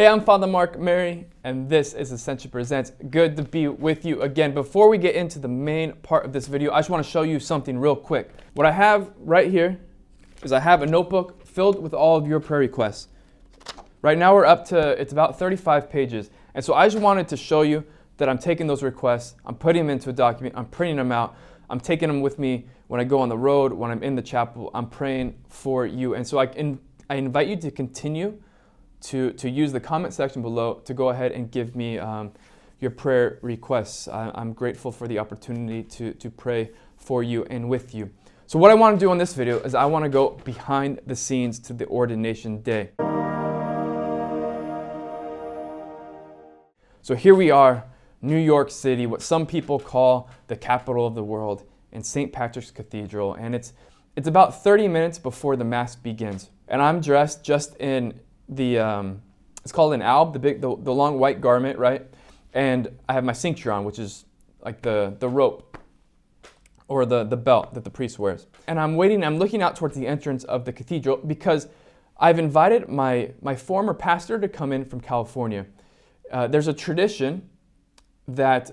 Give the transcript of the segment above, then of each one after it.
Hey, I'm Father Mark Mary, and this is Ascension Presents. Good to be with you again. Before we get into the main part of this video, I just want to show you something real quick. What I have right here is I have a notebook filled with all of your prayer requests. Right now we're up to, it's about 35 pages. And so I just wanted to show you that I'm taking those requests, I'm putting them into a document, I'm printing them out, I'm taking them with me when I go on the road, when I'm in the chapel, I'm praying for you. And so I invite you to continue to use the comment section below to go ahead and give me your prayer requests. I'm grateful for the opportunity to pray for you and with you. So what I want to do on this video is I want to go behind the scenes to the ordination day. So here we are, New York City, what some people call the capital of the world, in St. Patrick's Cathedral, and it's about 30 minutes before the Mass begins. And I'm dressed just in it's called an alb, the long white garment, right? And I have my cincture on, which is like the rope or the belt that the priest wears. And I'm looking out towards the entrance of the cathedral because I've invited my former pastor to come in from California. There's a tradition that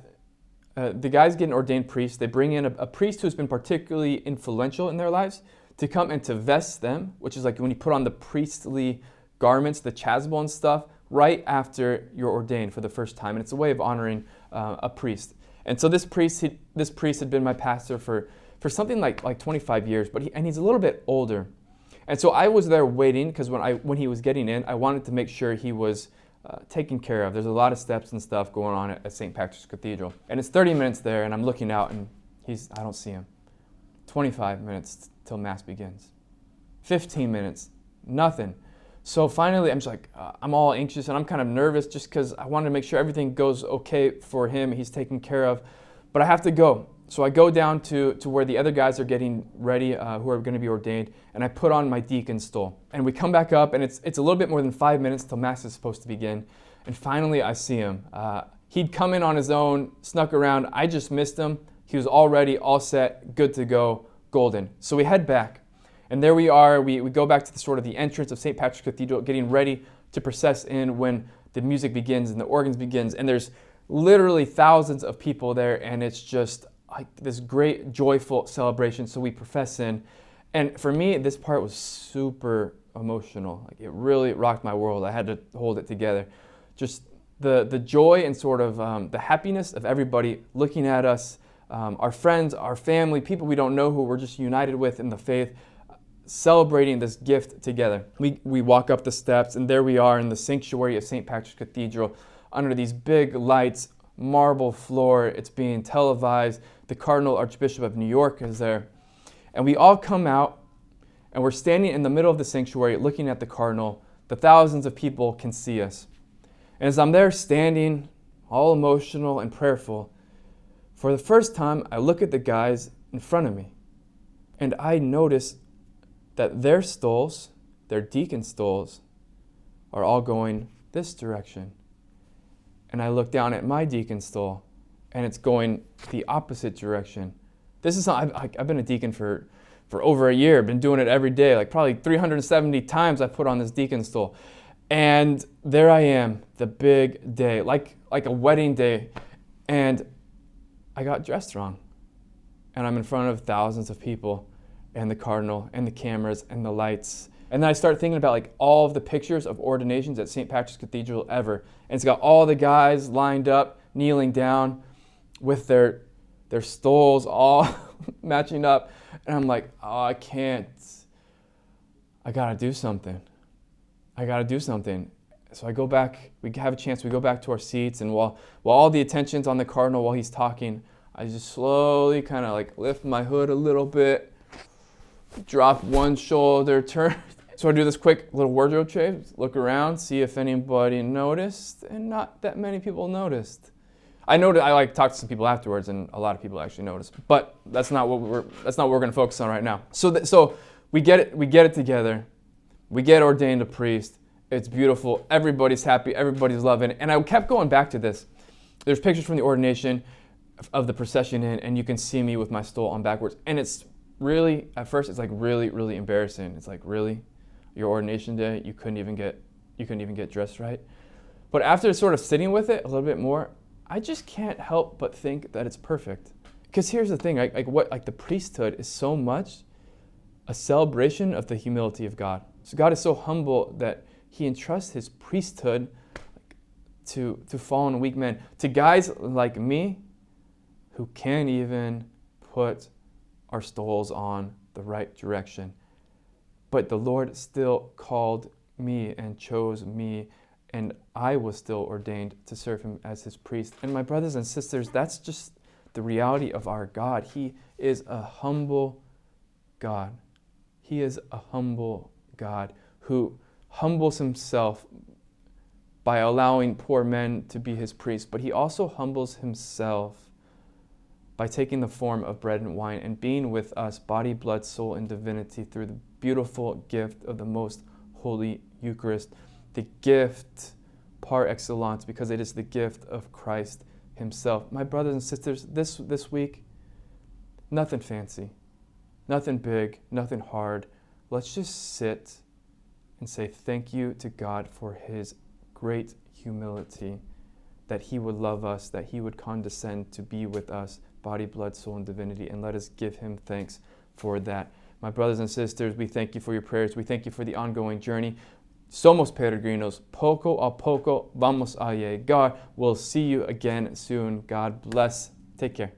the guys getting ordained priests, they bring in a priest who's been particularly influential in their lives to come and to vest them, which is like when you put on the priestly garments, the chasuble and stuff, right after you're ordained for the first time. And it's a way of honoring a priest. And so this priest had been my pastor for something like 25 years, but he's a little bit older. And so I was there waiting because when he was getting in, I wanted to make sure he was taken care of. There's a lot of steps and stuff going on at St. Patrick's Cathedral. And it's 30 minutes there, and I'm looking out, and I don't see him. 25 minutes till Mass begins. 15 minutes, nothing. So finally, I'm just like, I'm all anxious and I'm kind of nervous just because I wanted to make sure everything goes okay for him. He's taken care of, but I have to go. So I go down to where the other guys are getting ready who are going to be ordained, and I put on my deacon stole. And we come back up, and it's a little bit more than 5 minutes till Mass is supposed to begin. And finally, I see him. He'd come in on his own, snuck around. I just missed him. He was all ready, all set, good to go, golden. So we head back. And there we are, we go back to the entrance of St. Patrick's Cathedral, getting ready to process in when the music begins and the organs begins. And there's literally thousands of people there, and it's just like this great, joyful celebration. So we profess in. And for me, this part was super emotional. Like it really rocked my world. I had to hold it together. Just the joy and the happiness of everybody looking at us, our friends, our family, people we don't know who we're just united with in the faith, celebrating this gift together. We walk up the steps, and there we are in the sanctuary of St. Patrick's Cathedral under these big lights, marble floor. It's being televised. The Cardinal Archbishop of New York is there. And we all come out, and we're standing in the middle of the sanctuary looking at the Cardinal. The thousands of people can see us. And as I'm there standing, all emotional and prayerful, for the first time, I look at the guys in front of me, and I notice that their stoles, their deacon stoles, are all going this direction. And I look down at my deacon stole, and it's going the opposite direction. This is something, I've been a deacon for over a year. I've been doing it every day, like probably 370 times I put on this deacon stole. And there I am, the big day, like a wedding day, and I got dressed wrong. And I'm in front of thousands of people, and the Cardinal, and the cameras, and the lights. And then I start thinking about like all of the pictures of ordinations at St. Patrick's Cathedral ever. And it's got all the guys lined up, kneeling down with their stoles all matching up. And I'm like, oh, I can't. I gotta do something. So I go back, we have a chance, we go back to our seats, and while all the attention's on the Cardinal while he's talking, I just slowly kind of like lift my hood a little bit, drop one shoulder, turn. So I do this quick little wardrobe change, look around, see if anybody noticed, and not that many people noticed. I talked to some people afterwards, and a lot of people actually noticed, but that's not what we're going to focus on right now. So we get it together, we get ordained a priest. It's beautiful. Everybody's happy. Everybody's loving it. And I kept going back to this. There's pictures from the ordination of the procession in, and you can see me with my stole on backwards. And it's really, at first, it's like really, really embarrassing. It's like, really? Your ordination day, you couldn't even get dressed right? But after sort of sitting with it a little bit more, I just can't help but think that it's perfect. Because here's the thing, like the priesthood is so much a celebration of the humility of God. So God is so humble that he entrusts his priesthood to fallen and weak men, to guys like me who can't even put our stoles on the right direction. But the Lord still called me and chose me, and I was still ordained to serve him as his priest. And my brothers and sisters, that's just the reality of our God. He is a humble God. He is a humble God who humbles himself by allowing poor men to be his priests, but he also humbles himself by taking the form of bread and wine and being with us, body, blood, soul, and divinity, through the beautiful gift of the most holy Eucharist, the gift par excellence, because it is the gift of Christ himself. My brothers and sisters, this week, nothing fancy, nothing big, nothing hard. Let's just sit and say thank you to God for his great humility, that he would love us, that he would condescend to be with us, body, blood, soul, and divinity, and let us give him thanks for that. My brothers and sisters, we thank you for your prayers. We thank you for the ongoing journey. Somos peregrinos, poco a poco vamos a llegar. We'll see you again soon. God bless. Take care.